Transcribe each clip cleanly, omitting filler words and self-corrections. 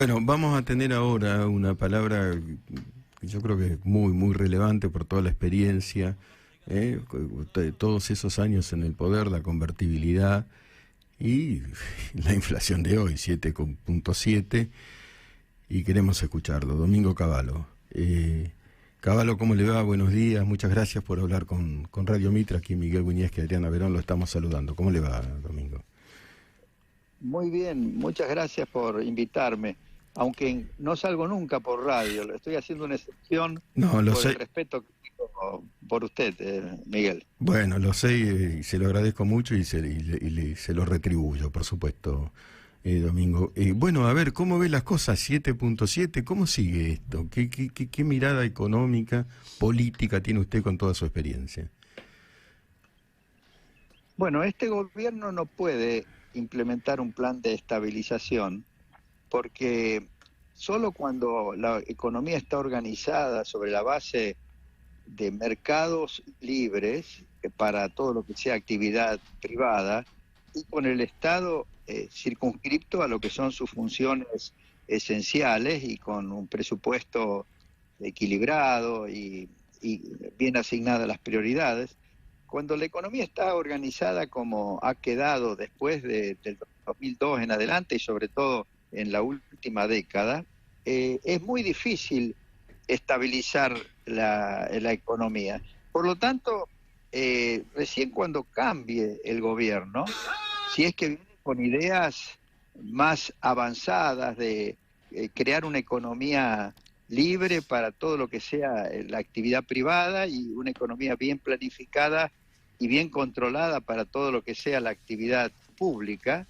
Bueno, vamos a tener ahora una palabra que yo creo que es muy, muy relevante por toda la experiencia, todos esos años en el poder, la convertibilidad y la inflación de hoy, 7,7, y queremos escucharlo. Domingo Cavallo. Cavallo, ¿cómo le va? Buenos días, muchas gracias por hablar con Radio Mitra. Aquí Miguel Buñez y Adriana Verón lo estamos saludando. ¿Cómo le va, Domingo? Muy bien, muchas gracias por invitarme. Aunque no salgo nunca por radio, lo estoy haciendo una excepción No, lo por el sé. respeto que tengo por usted, Miguel. Bueno, lo sé y se lo agradezco mucho se lo retribuyo, por supuesto, Domingo. Bueno, a ver, ¿cómo ve las cosas? 7,7, ¿cómo sigue esto? ¿Qué mirada económica, política tiene usted con toda su experiencia? Bueno, este gobierno no puede implementar un plan de estabilización porque solo cuando la economía está organizada sobre la base de mercados libres para todo lo que sea actividad privada y con el Estado circunscripto a lo que son sus funciones esenciales y con un presupuesto equilibrado y bien asignadas las prioridades. Cuando la economía está organizada como ha quedado después del 2002 en adelante y sobre todo en la última década, es muy difícil estabilizar la economía. Por lo tanto, recién cuando cambie el gobierno, si es que viene con ideas más avanzadas de crear una economía libre para todo lo que sea la actividad privada y una economía bien planificada y bien controlada para todo lo que sea la actividad pública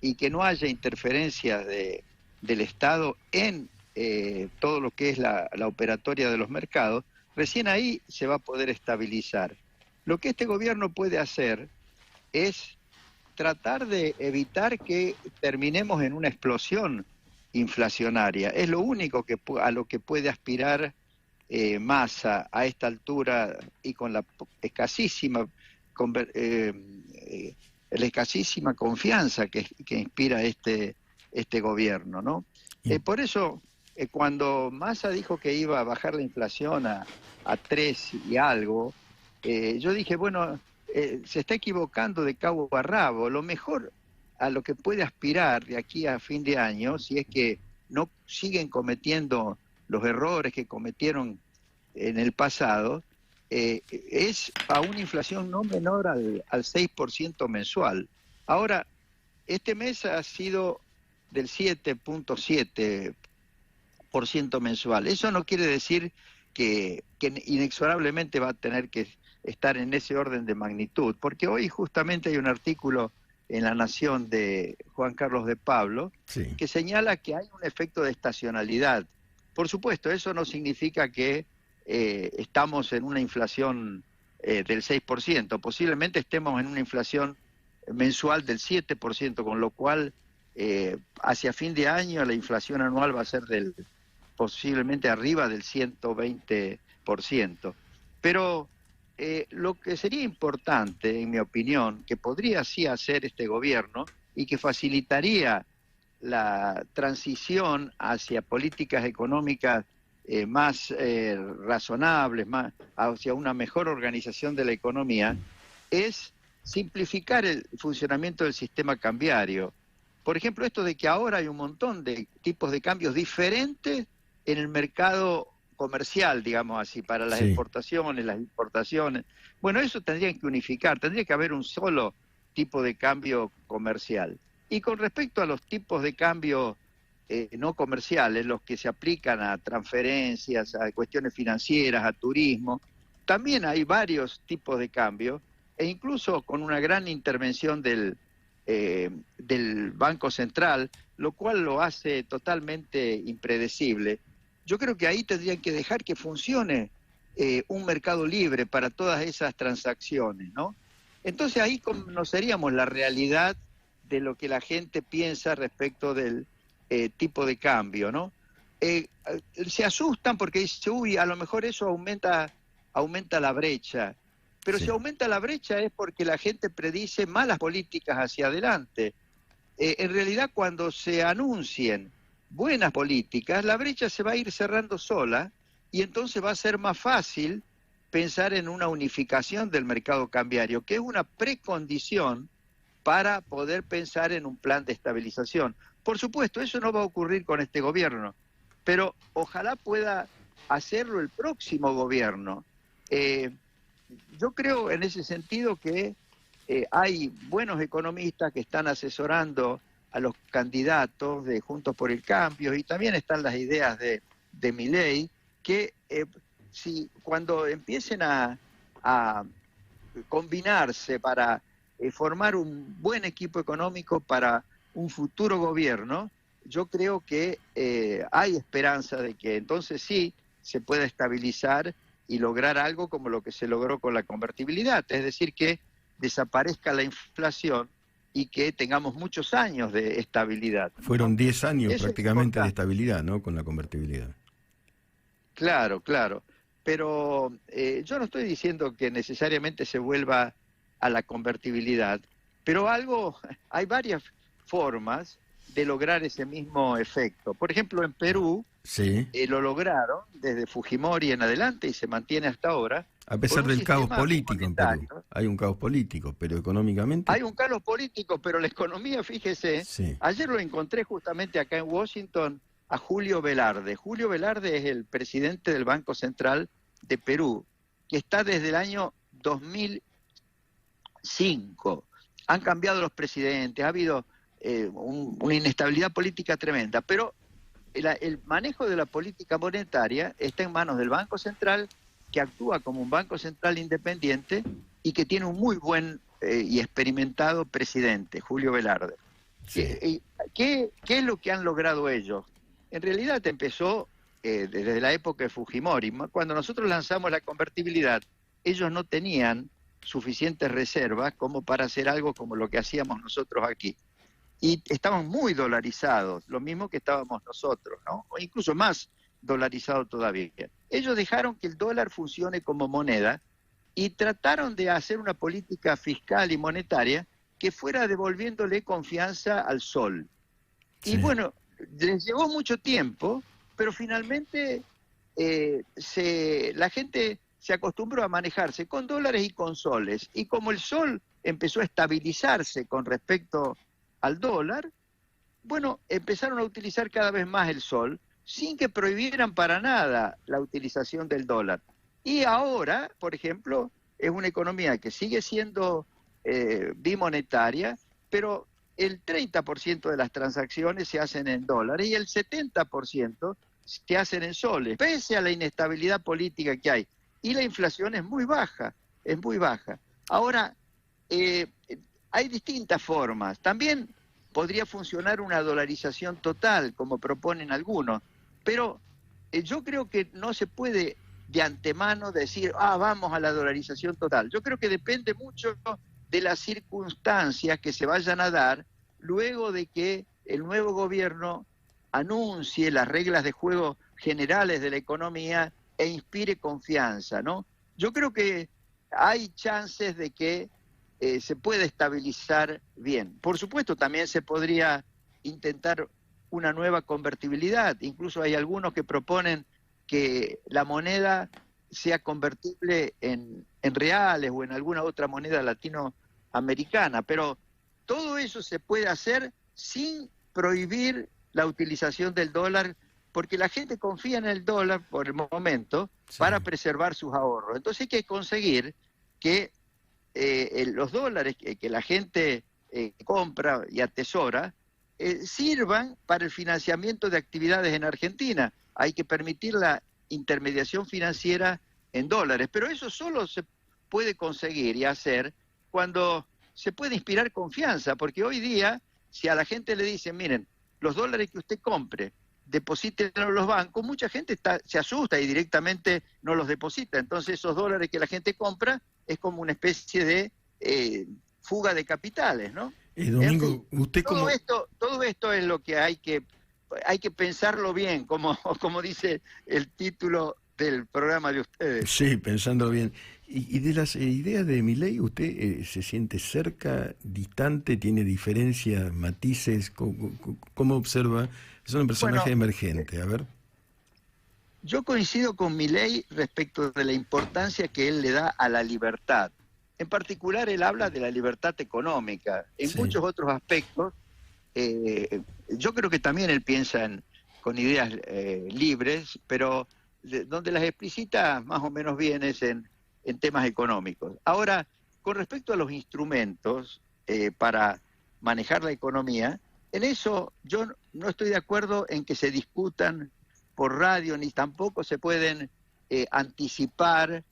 y que no haya interferencias del Estado en todo lo que es la operatoria de los mercados, recién ahí se va a poder estabilizar. Lo que este gobierno puede hacer es tratar de evitar que terminemos en una explosión inflacionaria. Es lo único a lo que puede aspirar Massa a esta altura y con escasísima, la escasísima confianza que inspira este gobierno, ¿no? Por eso, cuando Massa dijo que iba a bajar la inflación a 3 y algo, yo dije, bueno, se está equivocando de cabo a rabo. Lo mejor a lo que puede aspirar de aquí a fin de año, si es que no siguen cometiendo los errores que cometieron en el pasado, es a una inflación no menor al 6% mensual. Ahora, este mes ha sido del 7,7% mensual. Eso no quiere decir que inexorablemente va a tener que estar en ese orden de magnitud, porque hoy justamente hay un artículo en La Nación de Juan Carlos de Pablo Sí. que señala que hay un efecto de estacionalidad. Por supuesto, eso no significa que estamos en una inflación del 6%, posiblemente estemos en una inflación mensual del 7%, con lo cual hacia fin de año la inflación anual va a ser posiblemente arriba del 120%. Pero lo que sería importante, en mi opinión, que podría sí hacer este gobierno y que facilitaría la transición hacia políticas económicas más razonables, hacia una mejor organización de la economía, es simplificar el funcionamiento del sistema cambiario. Por ejemplo, esto de que ahora hay un montón de tipos de cambios diferentes en el mercado comercial, digamos así, para las Sí. exportaciones, las importaciones. Bueno, eso tendría que unificar, tendría que haber un solo tipo de cambio comercial. Y con respecto a los tipos de cambio no comerciales, los que se aplican a transferencias, a cuestiones financieras, a turismo, también hay varios tipos de cambio, e incluso con una gran intervención del Banco Central, lo cual lo hace totalmente impredecible. Yo creo que ahí tendrían que dejar que funcione un mercado libre para todas esas transacciones, ¿no? Entonces ahí conoceríamos la realidad de lo que la gente piensa respecto del tipo de cambio, ¿no? Se asustan porque dicen, uy, a lo mejor eso aumenta la brecha. Pero si Sí. aumenta la brecha es porque la gente predice malas políticas hacia adelante. En realidad, cuando se anuncien buenas políticas, la brecha se va a ir cerrando sola y entonces va a ser más fácil pensar en una unificación del mercado cambiario, que es una precondición para poder pensar en un plan de estabilización. Por supuesto, eso no va a ocurrir con este gobierno, pero ojalá pueda hacerlo el próximo gobierno. Yo creo en ese sentido que hay buenos economistas que están asesorando a los candidatos de Juntos por el Cambio, y también están las ideas de Milei, que si cuando empiecen a combinarse para formar un buen equipo económico para un futuro gobierno, yo creo que hay esperanza de que entonces sí se pueda estabilizar y lograr algo como lo que se logró con la convertibilidad, es decir, que desaparezca la inflación y que tengamos muchos años de estabilidad, ¿no? Fueron 10 años Eso es prácticamente de importante. estabilidad, ¿no? Con la convertibilidad. Claro, claro. Pero yo no estoy diciendo que necesariamente se vuelva a la convertibilidad, pero hay varias formas de lograr ese mismo efecto. Por ejemplo, en Perú Sí. lo lograron desde Fujimori en adelante y se mantiene hasta ahora A con pesar un del caos sistema político en Perú. monetario. Hay un caos político, pero económicamente, Hay un caos político, pero la economía, fíjese, sí. ayer lo encontré justamente acá en Washington a Julio Velarde. Julio Velarde es el presidente del Banco Central de Perú, que está desde el año 2005. Han cambiado los presidentes, ha habido una inestabilidad política tremenda, pero el manejo de la política monetaria está en manos del Banco Central, que actúa como un banco central independiente y que tiene un muy buen y experimentado presidente, Julio Velarde. Sí. ¿Qué es lo que han logrado ellos? En realidad empezó desde la época de Fujimori. Cuando nosotros lanzamos la convertibilidad, ellos no tenían suficientes reservas como para hacer algo como lo que hacíamos nosotros aquí. Y estaban muy dolarizados, lo mismo que estábamos nosotros, ¿no? O incluso más dolarizado todavía. Ellos dejaron que el dólar funcione como moneda y trataron de hacer una política fiscal y monetaria que fuera devolviéndole confianza al sol. Y Sí. bueno, les llevó mucho tiempo, pero finalmente la gente se acostumbró a manejarse con dólares y con soles. Y como el sol empezó a estabilizarse con respecto al dólar, bueno, empezaron a utilizar cada vez más el sol sin que prohibieran para nada la utilización del dólar. Y ahora, por ejemplo, es una economía que sigue siendo bimonetaria, pero el 30% de las transacciones se hacen en dólares y el 70% se hacen en soles, pese a la inestabilidad política que hay. Y la inflación es muy baja, es muy baja. Ahora, hay distintas formas. También podría funcionar una dolarización total, como proponen algunos, pero yo creo que no se puede de antemano decir, vamos a la dolarización total. Yo creo que depende mucho de las circunstancias que se vayan a dar luego de que el nuevo gobierno anuncie las reglas de juego generales de la economía e inspire confianza, ¿no? Yo creo que hay chances de que se pueda estabilizar bien. Por supuesto, también se podría intentar una nueva convertibilidad. Incluso hay algunos que proponen que la moneda sea convertible en reales o en alguna otra moneda latinoamericana. Pero todo eso se puede hacer sin prohibir la utilización del dólar, porque la gente confía en el dólar por el momento para preservar sus ahorros. Entonces hay que conseguir que los dólares que la gente compra y atesora sirvan para el financiamiento de actividades en Argentina. Hay que permitir la intermediación financiera en dólares, pero eso solo se puede conseguir y hacer cuando se puede inspirar confianza, porque hoy día, si a la gente le dicen, miren, los dólares que usted compre, deposítenlos en los bancos, mucha gente se asusta y directamente no los deposita. Entonces esos dólares que la gente compra es como una especie de fuga de capitales, ¿no? Domingo, En fin, usted como... todo esto es lo que hay que pensarlo bien, como dice el título del programa de ustedes. Sí, pensando bien. Y de las ideas de Milei, ¿usted se siente cerca, distante, tiene diferencias, matices? ¿Cómo observa? Es un personaje Bueno, emergente, a ver. yo coincido con Milei respecto de la importancia que él le da a la libertad. En particular, él habla de la libertad económica. En Sí, muchos otros aspectos, yo creo que también él piensa con ideas libres, pero donde las explicita más o menos bien es en temas económicos. Ahora, con respecto a los instrumentos para manejar la economía, en eso yo no estoy de acuerdo en que se discutan por radio, ni tampoco se pueden anticipar.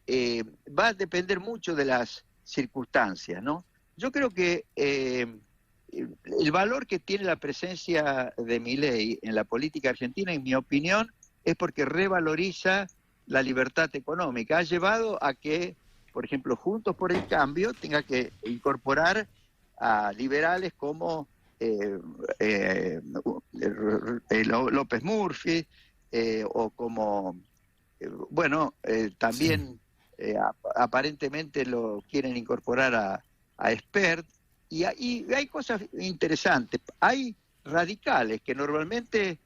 Va a depender mucho de las circunstancias, ¿no? Yo creo que el valor que tiene la presencia de Milei en la política argentina, en mi opinión, es porque revaloriza la libertad económica. Ha llevado a que, por ejemplo, Juntos por el Cambio tenga que incorporar a liberales como López Murphy, o como, sí, también aparentemente lo quieren incorporar a Espert, y hay cosas interesantes. Hay radicales que normalmente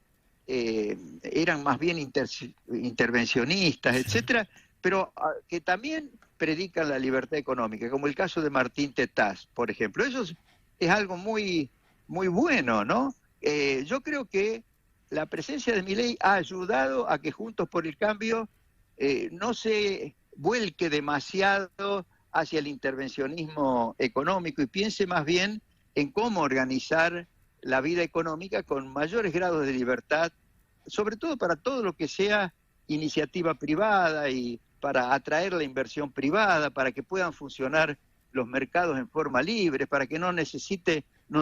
eran más bien intervencionistas, sí. etcétera, pero que también predican la libertad económica, como el caso de Martín Tetaz, por ejemplo. Eso es algo muy, muy bueno, ¿no? Yo creo que la presencia de Milei ha ayudado a que Juntos por el Cambio no se vuelque demasiado hacia el intervencionismo económico y piense más bien en cómo organizar la vida económica con mayores grados de libertad, sobre todo para todo lo que sea iniciativa privada y para atraer la inversión privada, para que puedan funcionar los mercados en forma libre, para que no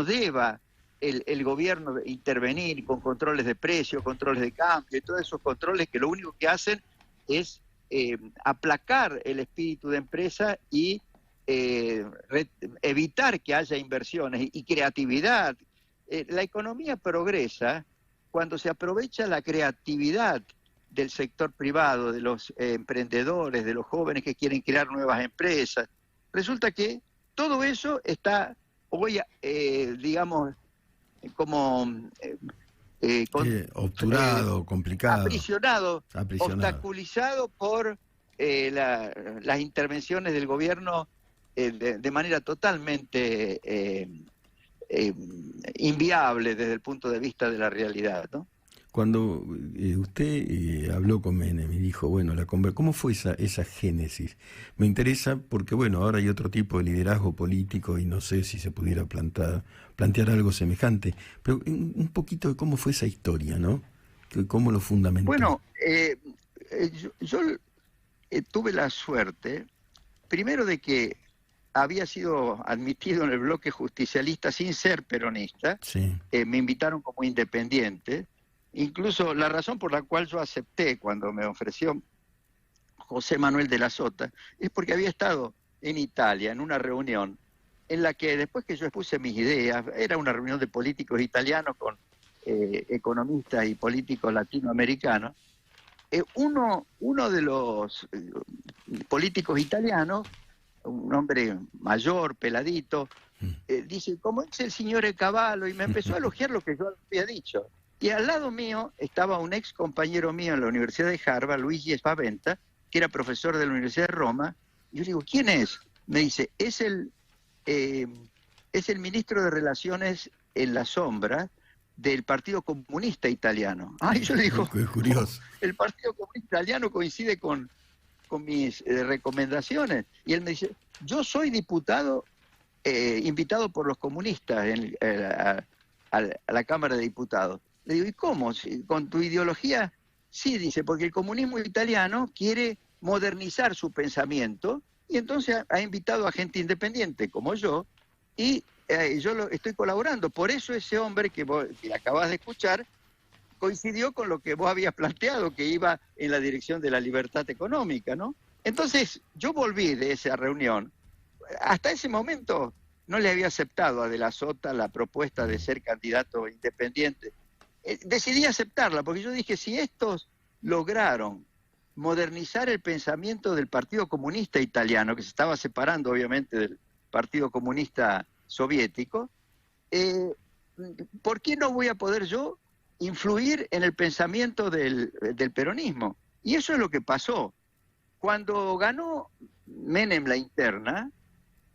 deba el gobierno intervenir con controles de precio, controles de cambio y todos esos controles que lo único que hacen es aplacar el espíritu de empresa y evitar que haya inversiones y creatividad. La economía progresa cuando se aprovecha la creatividad del sector privado, de los emprendedores, de los jóvenes que quieren crear nuevas empresas. Resulta que todo eso está hoy, digamos, como Obturado, complicado, aprisionado, aprisionado. obstaculizado por las intervenciones del gobierno de manera totalmente eh, inviable desde el punto de vista de la realidad, ¿no? Cuando usted habló con Menem y dijo, bueno, ¿cómo fue esa génesis? Me interesa porque, bueno, ahora hay otro tipo de liderazgo político y no sé si se pudiera plantear algo semejante, pero un poquito de cómo fue esa historia, ¿no? ¿Cómo lo fundamentó? Bueno, yo tuve la suerte, primero de que había sido admitido en el bloque justicialista sin ser peronista. Sí. Me invitaron como independiente. Incluso la razón por la cual yo acepté cuando me ofreció José Manuel de la Sota es porque había estado en Italia en una reunión en la que después que yo expuse mis ideas, era una reunión de políticos italianos con economistas y políticos latinoamericanos. Uno de los políticos italianos, un hombre mayor, peladito, dice, ¿cómo es el señor Cavallo? Y me empezó a elogiar lo que yo había dicho. Y al lado mío estaba un ex compañero mío en la Universidad de Harvard, Luigi Spaventa, que era profesor de la Universidad de Roma. Y yo le digo, ¿quién es? Me dice, es el ministro de Relaciones en la sombra del Partido Comunista Italiano. Ah, y yo le digo, Qué curioso. el Partido Comunista Italiano coincide con mis recomendaciones. Y él me dice, yo soy diputado invitado por los comunistas a la Cámara de Diputados. Le digo, ¿y cómo? ¿Con tu ideología? Sí, dice, porque el comunismo italiano quiere modernizar su pensamiento y entonces ha invitado a gente independiente como yo y yo estoy colaborando. Por eso ese hombre que acabas de escuchar coincidió con lo que vos habías planteado, que iba en la dirección de la libertad económica, ¿no? Entonces, yo volví de esa reunión. Hasta ese momento no le había aceptado a De la Sota la propuesta de ser candidato independiente. Decidí aceptarla, porque yo dije, si estos lograron modernizar el pensamiento del Partido Comunista Italiano, que se estaba separando obviamente del Partido Comunista Soviético. ¿Por qué no voy a poder yo influir en el pensamiento del peronismo? Y eso es lo que pasó. Cuando ganó Menem la interna,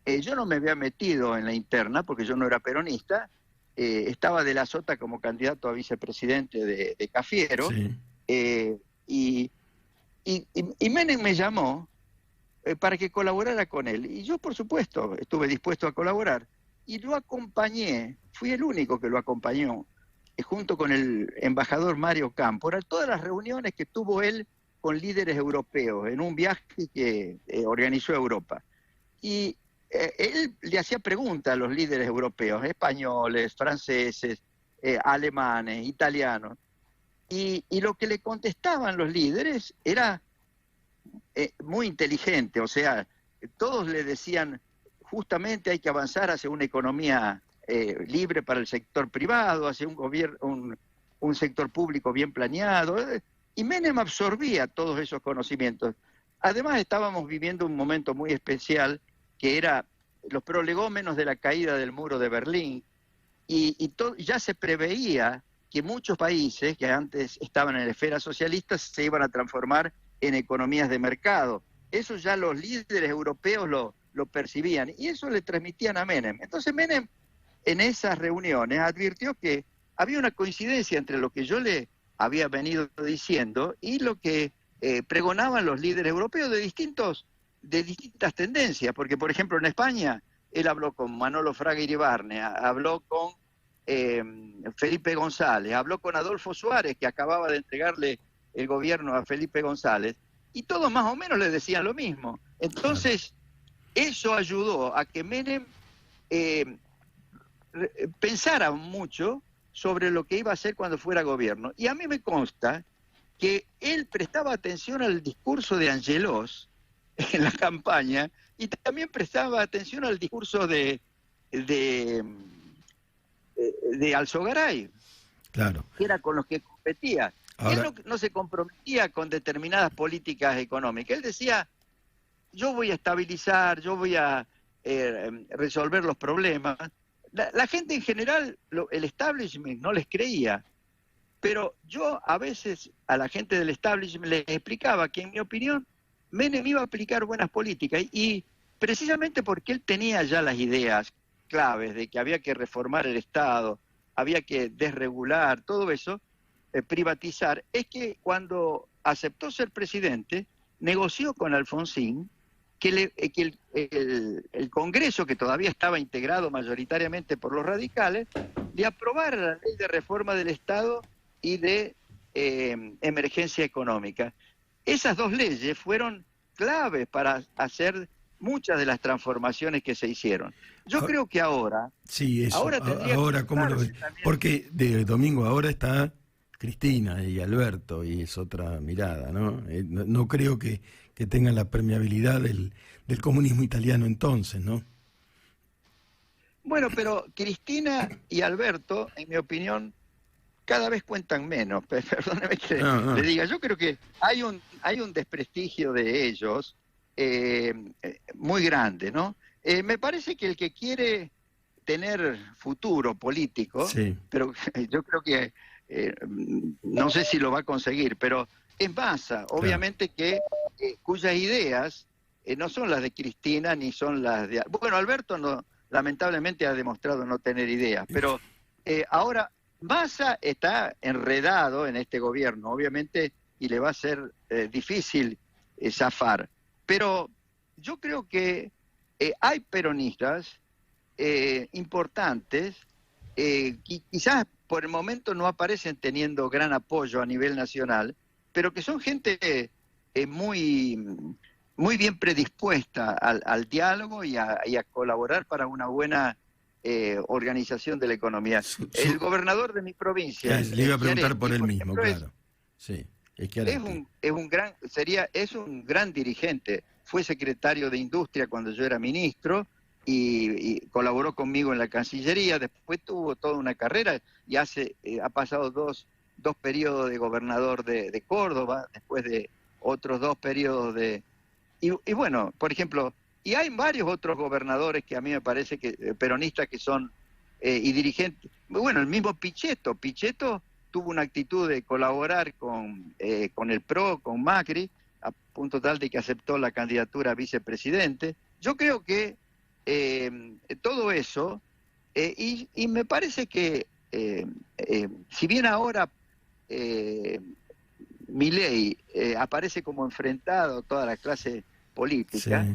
yo no me había metido en la interna porque yo no era peronista, estaba de la Sota como candidato a vicepresidente de Cafiero, Sí. Y Menem me llamó para que colaborara con él. Y yo, por supuesto, estuve dispuesto a colaborar. Y lo acompañé, fui el único que lo acompañó, junto con el embajador Mario Cámpora, todas las reuniones que tuvo él con líderes europeos en un viaje que organizó Europa. Y él le hacía preguntas a los líderes europeos, españoles, franceses, alemanes, italianos. Y lo que le contestaban los líderes era muy inteligente, o sea, todos le decían, justamente hay que avanzar hacia una economía libre para el sector privado, hacia un gobierno, un sector público bien planeado, y Menem absorbía todos esos conocimientos. Además estábamos viviendo un momento muy especial, que era los prolegómenos de la caída del muro de Berlín, y ya se preveía que muchos países que antes estaban en la esfera socialista se iban a transformar en economías de mercado. Eso ya los líderes europeos lo percibían y eso le transmitían a Menem. Entonces Menem en esas reuniones advirtió que había una coincidencia entre lo que yo le había venido diciendo y lo que pregonaban los líderes europeos de distintas tendencias, porque por ejemplo en España él habló con Manolo Fraga Iribarne, habló con Felipe González, habló con Adolfo Suárez, que acababa de entregarle el gobierno a Felipe González, y todos más o menos le decían lo mismo. Entonces, eso ayudó a que Menem pensara mucho sobre lo que iba a hacer cuando fuera gobierno. Y a mí me consta que él prestaba atención al discurso de Angelós en la campaña y también prestaba atención al discurso de Alzogaray, Claro. que era con los que competía. Ahora, Él no se comprometía con determinadas políticas económicas. Él decía, yo voy a estabilizar, yo voy a resolver los problemas. La gente en general, el establishment no les creía, pero yo a veces a la gente del establishment les explicaba que, en mi opinión, Menem iba a aplicar buenas políticas y precisamente porque él tenía ya las ideas claves de que había que reformar el Estado, había que desregular, todo eso, privatizar, es que cuando aceptó ser presidente, negoció con Alfonsín que el Congreso, que todavía estaba integrado mayoritariamente por los radicales, le aprobara la ley de reforma del Estado y de emergencia económica. Esas dos leyes fueron claves para hacer muchas de las transformaciones que se hicieron. Yo creo que ahora... sí, eso. Ahora ¿Cómo lo ves? Porque de domingo ahora está Cristina y Alberto y es otra mirada, ¿no? No creo que tengan la permeabilidad del comunismo italiano entonces, ¿no? Bueno, pero Cristina y Alberto, en mi opinión, cada vez cuentan menos. Perdóneme que le diga. Yo creo que hay un desprestigio de ellos muy grande, ¿no? Me parece que el que quiere tener futuro político, sí, pero yo creo que no sé si lo va a conseguir, pero es Massa, obviamente, que cuyas ideas no son las de Cristina ni son las de... Bueno, Alberto no, lamentablemente ha demostrado no tener ideas, pero ahora Massa está enredado en este gobierno, obviamente, y le va a ser difícil zafar. Pero yo creo que hay peronistas importantes, quizás por el momento no aparecen teniendo gran apoyo a nivel nacional, pero que son gente muy bien predispuesta al diálogo y a colaborar para una buena organización de la economía. El gobernador de mi provincia... le iba a preguntar por él mismo, ejemplo, claro. Sí, es un gran dirigente. Fue secretario de Industria cuando yo era ministro y colaboró conmigo en la Cancillería. Después tuvo toda una carrera y ha pasado dos periodos de gobernador de Córdoba, después de otros 2 periodos de... Y bueno, por ejemplo, y hay varios otros gobernadores que a mí me parece que peronistas que son y dirigentes. Bueno, el mismo Pichetto tuvo una actitud de colaborar con el PRO, con Macri, a punto tal de que aceptó la candidatura a vicepresidente. Yo creo que todo eso, y me parece que si bien ahora Milei aparece como enfrentado a toda la clase política,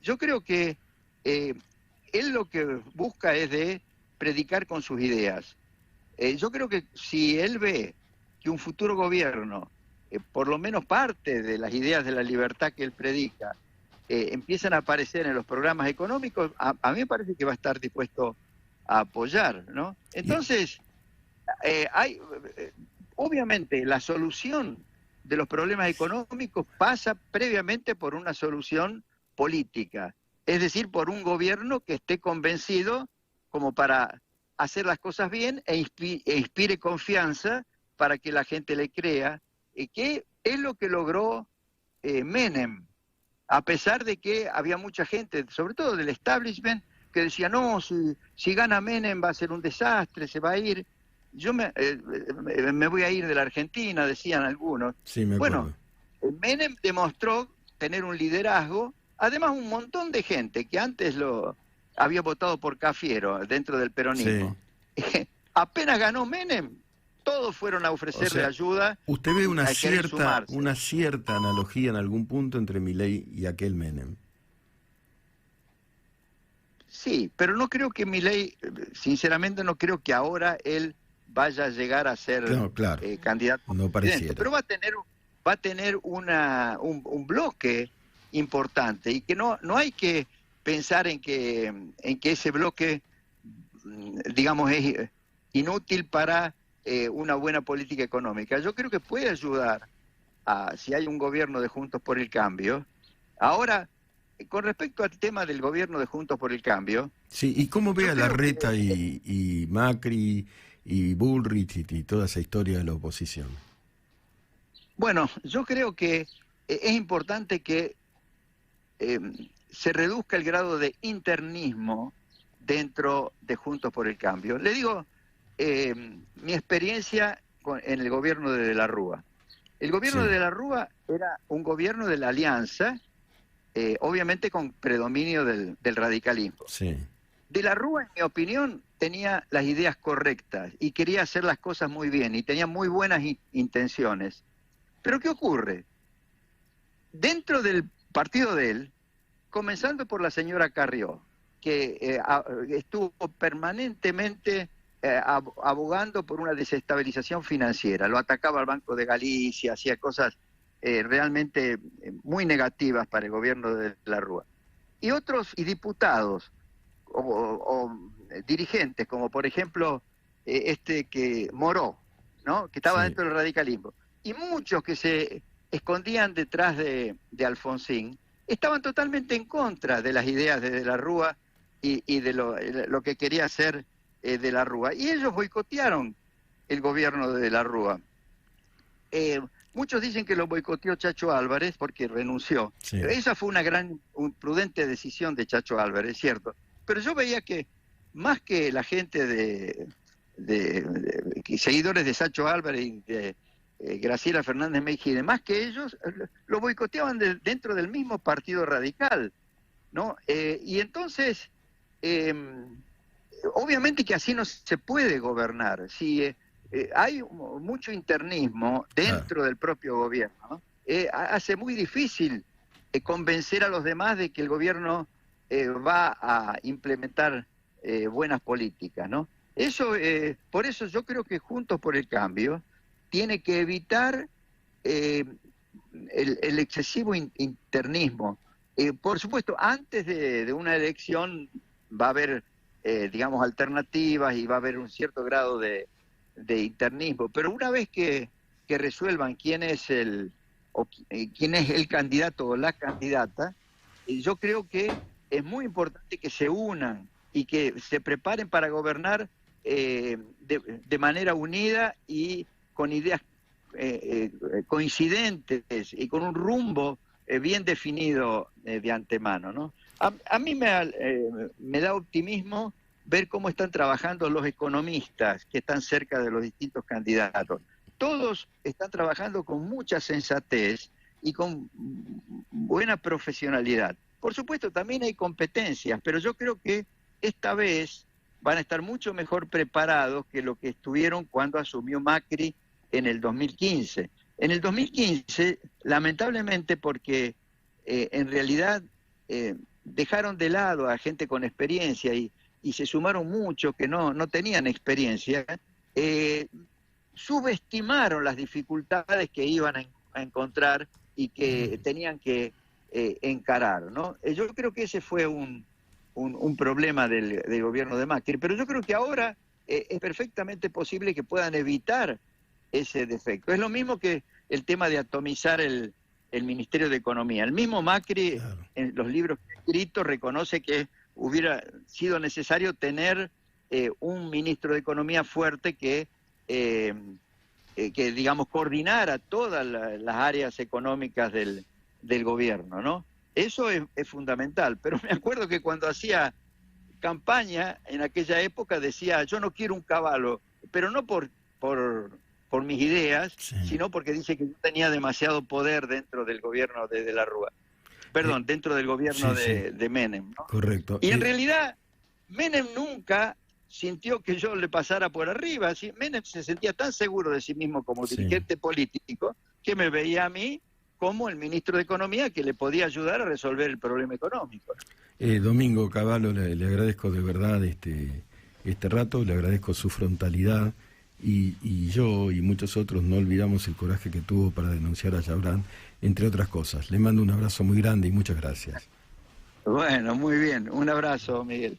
yo creo que él lo que busca es de predicar con sus ideas. Yo creo que si él ve que un futuro gobierno, por lo menos parte de las ideas de la libertad que él predica, empiezan a aparecer en los programas económicos, a mí me parece que va a estar dispuesto a apoyar, ¿no? Entonces, obviamente la solución de los problemas económicos pasa previamente por una solución política, es decir, por un gobierno que esté convencido como para hacer las cosas bien e inspire confianza para que la gente le crea, que es lo que logró Menem, a pesar de que había mucha gente, sobre todo del establishment, que decía, no, si gana Menem va a ser un desastre, se va a ir. Yo me voy a ir de la Argentina, decían algunos. Sí, me acuerdo. Bueno, Menem demostró tener un liderazgo, además un montón de gente que antes lo había votado por Cafiero dentro del peronismo. Sí. Apenas ganó Menem, todos fueron a ofrecerle ayuda. ¿Usted ve una cierta analogía en algún punto entre Milei y aquel Menem? Sí, pero no creo que Milei, sinceramente no creo que ahora él vaya a llegar a ser candidato. No pareciera. Pero va a tener un bloque importante y que no hay que pensar en que ese bloque, digamos, es inútil para una buena política económica. Yo creo que puede ayudar si hay un gobierno de Juntos por el Cambio. Ahora, con respecto al tema del gobierno de Juntos por el Cambio... Sí, ¿y cómo ve a Larreta y Macri y Bullrich y toda esa historia de la oposición? Bueno, yo creo que es importante que se reduzca el grado de internismo dentro de Juntos por el Cambio. Le digo mi experiencia en el gobierno de la Rúa. El gobierno de la Rúa era un gobierno de la alianza, obviamente con predominio del radicalismo. Sí. De la Rúa, en mi opinión, tenía las ideas correctas y quería hacer las cosas muy bien y tenía muy buenas intenciones. Pero ¿qué ocurre? Dentro del partido de él, comenzando por la señora Carrió, que estuvo permanentemente abogando por una desestabilización financiera, lo atacaba al Banco de Galicia, hacía cosas realmente muy negativas para el gobierno de la Rúa. Y otros, y diputados o dirigentes, como por ejemplo que Moró, ¿no? Que estaba dentro del radicalismo, y muchos que se escondían detrás de Alfonsín, estaban totalmente en contra de las ideas de la Rúa y de lo que quería hacer de la Rúa. Y ellos boicotearon el gobierno de la Rúa. Muchos dicen que lo boicoteó Chacho Álvarez porque renunció. Sí. Esa fue una prudente decisión de Chacho Álvarez, es cierto. Pero yo veía que más que la gente seguidores de Chacho Álvarez y de Graciela Fernández Mejía, más que ellos, lo boicoteaban dentro del mismo partido radical, ¿no? Y entonces, obviamente que así no se puede gobernar. Si hay mucho internismo dentro del propio gobierno, ¿no? Hace muy difícil convencer a los demás de que el gobierno va a implementar buenas políticas, ¿no? Por eso yo creo que Juntos por el Cambio tiene que evitar el excesivo internismo. Por supuesto, antes de una elección va a haber, digamos, alternativas y va a haber un cierto grado de internismo, pero una vez que resuelvan quién es el candidato o la candidata, yo creo que es muy importante que se unan y que se preparen para gobernar de manera unida y con ideas coincidentes y con un rumbo bien definido de antemano, ¿no? A mí me da optimismo ver cómo están trabajando los economistas que están cerca de los distintos candidatos. Todos están trabajando con mucha sensatez y con buena profesionalidad. Por supuesto, también hay competencias, pero yo creo que esta vez van a estar mucho mejor preparados que lo que estuvieron cuando asumió Macri en el 2015. En el 2015, lamentablemente, porque en realidad dejaron de lado a gente con experiencia y se sumaron muchos que no tenían experiencia, subestimaron las dificultades que iban a encontrar y que tenían que encarar, ¿no? Yo creo que ese fue un problema del gobierno de Macri, pero yo creo que ahora es perfectamente posible que puedan evitar ese defecto. Es lo mismo que el tema de atomizar el Ministerio de Economía. El mismo Macri, claro, en los libros que ha escrito, reconoce que hubiera sido necesario tener un ministro de Economía fuerte que digamos, coordinara todas las áreas económicas del gobierno, ¿no? Eso es fundamental, pero me acuerdo que cuando hacía campaña en aquella época decía, yo no quiero un Cavallo, pero no por mis ideas, sí, sino porque dice que yo tenía demasiado poder dentro del gobierno de la Rúa. Perdón, dentro del gobierno sí, de Menem, ¿no? Correcto. Y en realidad, Menem nunca sintió que yo le pasara por arriba. ¿Sí? Menem se sentía tan seguro de sí mismo como dirigente político que me veía a mí como el ministro de Economía que le podía ayudar a resolver el problema económico. Domingo Cavallo, le agradezco de verdad este rato, le agradezco su frontalidad y yo y muchos otros no olvidamos el coraje que tuvo para denunciar a Yabrán, entre otras cosas. Le mando un abrazo muy grande y muchas gracias. Bueno, muy bien. Un abrazo, Miguel.